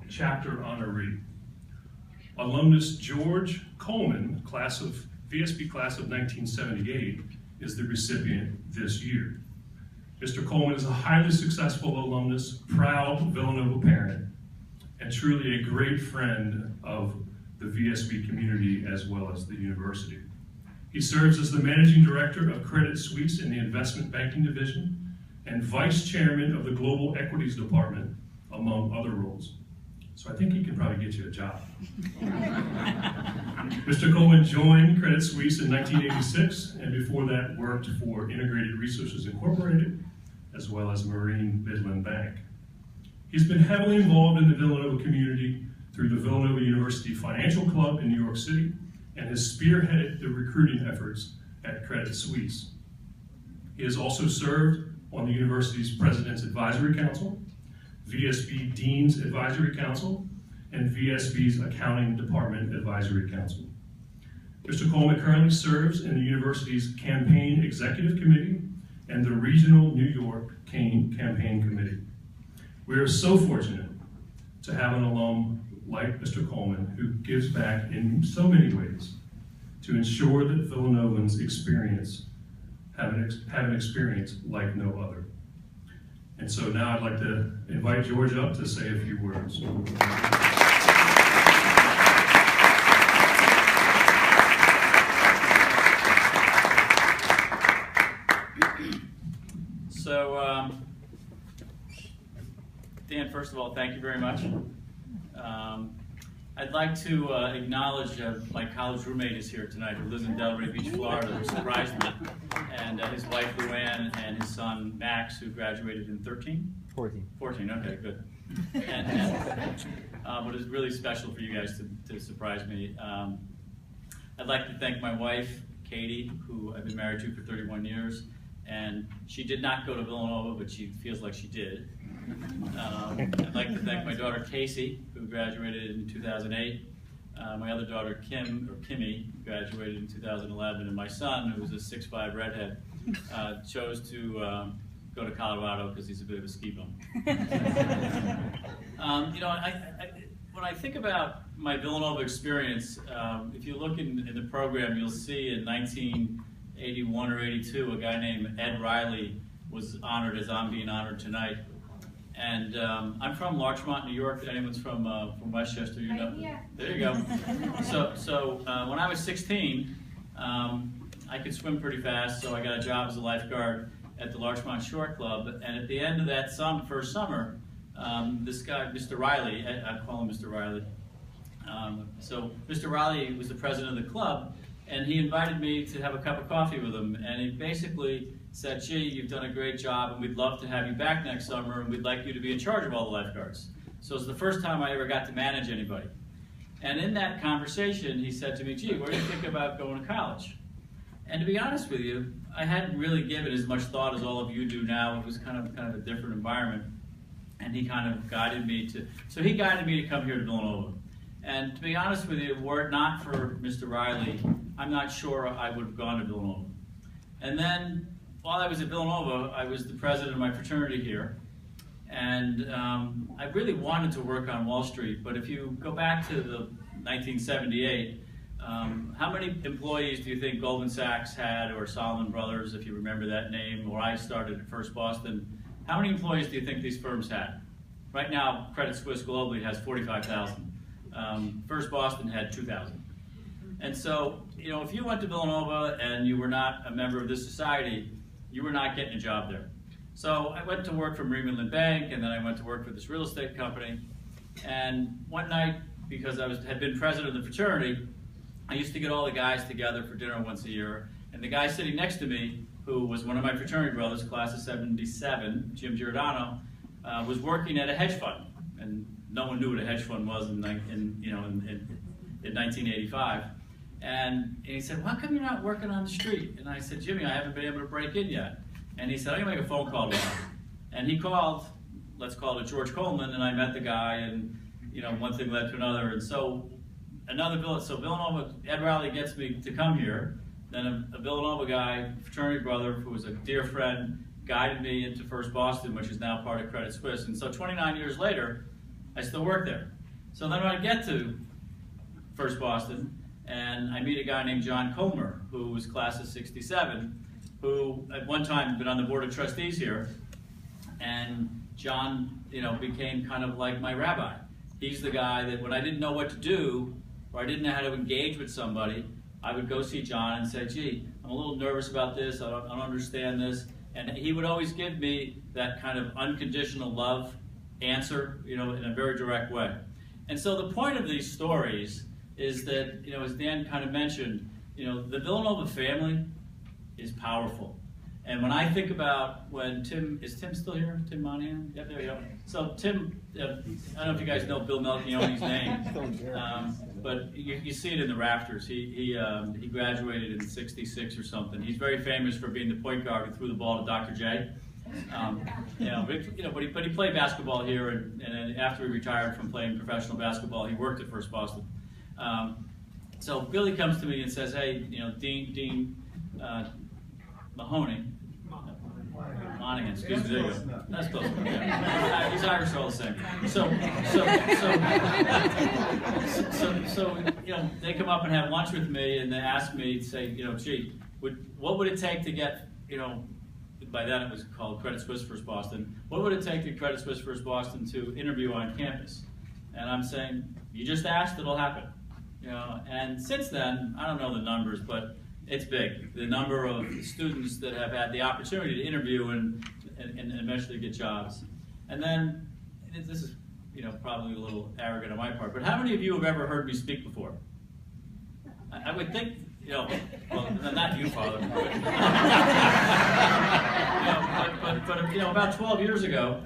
chapter honoree. Alumnus George Coleman, VSB class of 1978, is the recipient this year. Mr. Coleman is a highly successful alumnus, proud Villanova parent, and truly a great friend of the VSB community as well as the university. He serves as the Managing Director of Credit Suisse in the Investment Banking Division and Vice Chairman of the Global Equities Department, among other roles. So I think he can probably get you a job. Mr. Coleman joined Credit Suisse in 1986, and before that worked for Integrated Resources Incorporated, as well as Marine Midland Bank. He's been heavily involved in the Villanova community through the Villanova University Financial Club in New York City, and has spearheaded the recruiting efforts at Credit Suisse. He has also served on the university's President's Advisory Council, VSB Dean's Advisory Council, and VSB's Accounting Department Advisory Council. Mr. Coleman currently serves in the university's Campaign Executive Committee and the Regional New York Campaign Committee. We are so fortunate to have an alum like Mr. Coleman who gives back in so many ways to ensure that Villanovans have an experience like no other. And so now I'd like to invite George up to say a few words. So, Dan, first of all, thank you very much. I'd like to acknowledge my college roommate is here tonight, who lives in Delray Beach, Florida, who surprised me, and his wife Luann and his son Max, who graduated in 14, okay, good. But it's really special for you guys to surprise me. I'd like to thank my wife, Katie, who I've been married to for 31 years, and she did not go to Villanova, but she feels like she did. I'd like to thank my daughter Casey, who graduated in 2008, my other daughter Kimmy, graduated in 2011, and my son, who was a 6'5" redhead, chose to go to Colorado because he's a bit of a ski bum. You know, when I think about my Villanova experience, if you look in the program, you'll see in 1981 or 82, a guy named Ed Riley was honored as I'm being honored tonight. And I'm from Larchmont, New York. If anyone's from Westchester, you know. Yeah. There you go. So when I was 16, I could swim pretty fast, so I got a job as a lifeguard at the Larchmont Shore Club. And at the end of that first summer, this guy, Mr. Riley, I call him Mr. Riley. So Mr. Riley was the president of the club, and he invited me to have a cup of coffee with him. And he basically said, gee, you've done a great job, and we'd love to have you back next summer, and we'd like you to be in charge of all the lifeguards. So it's the first time I ever got to manage anybody. And in that conversation, he said to me, gee, where do you think about going to college? And to be honest with you, I hadn't really given as much thought as all of you do now. It was kind of a different environment. And he kind of guided me to come here to Villanova. And to be honest with you, were it not for Mr. Riley, I'm not sure I would have gone to Villanova. And then, while I was at Villanova, I was the president of my fraternity here. And I really wanted to work on Wall Street, but if you go back to the 1978, how many employees do you think Goldman Sachs had, or Salomon Brothers, if you remember that name, or I started at First Boston? How many employees do you think these firms had? Right now, Credit Suisse globally has 45,000. First Boston had 2,000. And so, you know, if you went to Villanova and you were not a member of this society, you were not getting a job there. So I went to work for Marine Midland Bank, and then I went to work for this real estate company. And one night, because I had been president of the fraternity, I used to get all the guys together for dinner once a year. And the guy sitting next to me, who was one of my fraternity brothers, class of 77, Jim Giordano, was working at a hedge fund. And no one knew what a hedge fund was in 1985. And he said, well, how come you're not working on the street? And I said, Jimmy, I haven't been able to break in yet. And he said, I'm going to make a phone call to him. And he called, let's call it George Coleman, and I met the guy, and you know, one thing led to another. And so Villanova, Ed Riley gets me to come here. Then a Villanova guy, fraternity brother, who was a dear friend, guided me into First Boston, which is now part of Credit Suisse. And so 29 years later, I still work there. So then I get to First Boston, and I meet a guy named John Coleman, who was class of '67, who at one time had been on the board of trustees here. And John, became kind of like my rabbi. He's the guy that when I didn't know what to do, or I didn't know how to engage with somebody, I would go see John and say, gee, I'm a little nervous about this, I don't understand this. And he would always give me that kind of unconditional love answer, in a very direct way. And so the point of these stories is that, as Dan kind of mentioned, the Villanova family is powerful. And when I think about when is Tim still here? Tim Monahan? Yep, there you go. So Tim, I don't know if you guys know Bill Melchione's name, but you see it in the rafters. He graduated in '66 or something. He's very famous for being the point guard who threw the ball to Dr. J. But he played basketball here, and then after he retired from playing professional basketball, he worked at First Boston. So Billy comes to me and says, hey, Dean Mahoney. Monahan, excuse me, there you go. That's close. Yeah. He's Irish all the same. So they come up and have lunch with me, and they ask me, say, gee, what would it take to get, by then it was called Credit Suisse First Boston, what would it take to Credit Suisse First Boston to interview on campus? And I'm saying, you just asked, it'll happen. And since then, I don't know the numbers, but it's big. The number of students that have had the opportunity to interview and eventually get jobs. And then, this is probably a little arrogant on my part, but how many of you have ever heard me speak before? I would think, well, not you, Father. But about 12 years ago,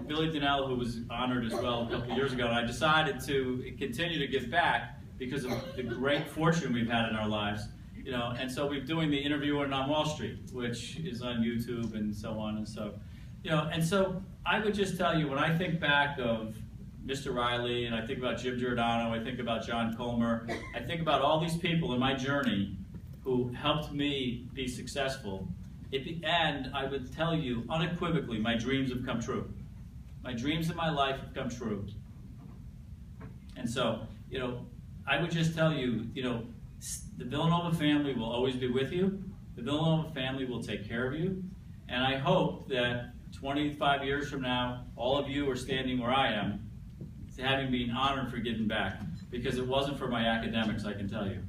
Billy Dinello, who was honored as well a couple of years ago, and I decided to continue to give back because of the great fortune we've had in our lives, and so we're doing the Interviewing on Wall Street, which is on YouTube and so on, and so, and so I would just tell you, when I think back of Mr. Riley, and I think about Jim Giordano, I think about John Coleman, I think about all these people in my journey who helped me be successful, and I would tell you unequivocally, my dreams have come true. My dreams in my life have come true. And so, I would just tell you, the Villanova family will always be with you. The Villanova family will take care of you. And I hope that 25 years from now, all of you are standing where I am, having been honored for giving back. Because it wasn't for my academics, I can tell you.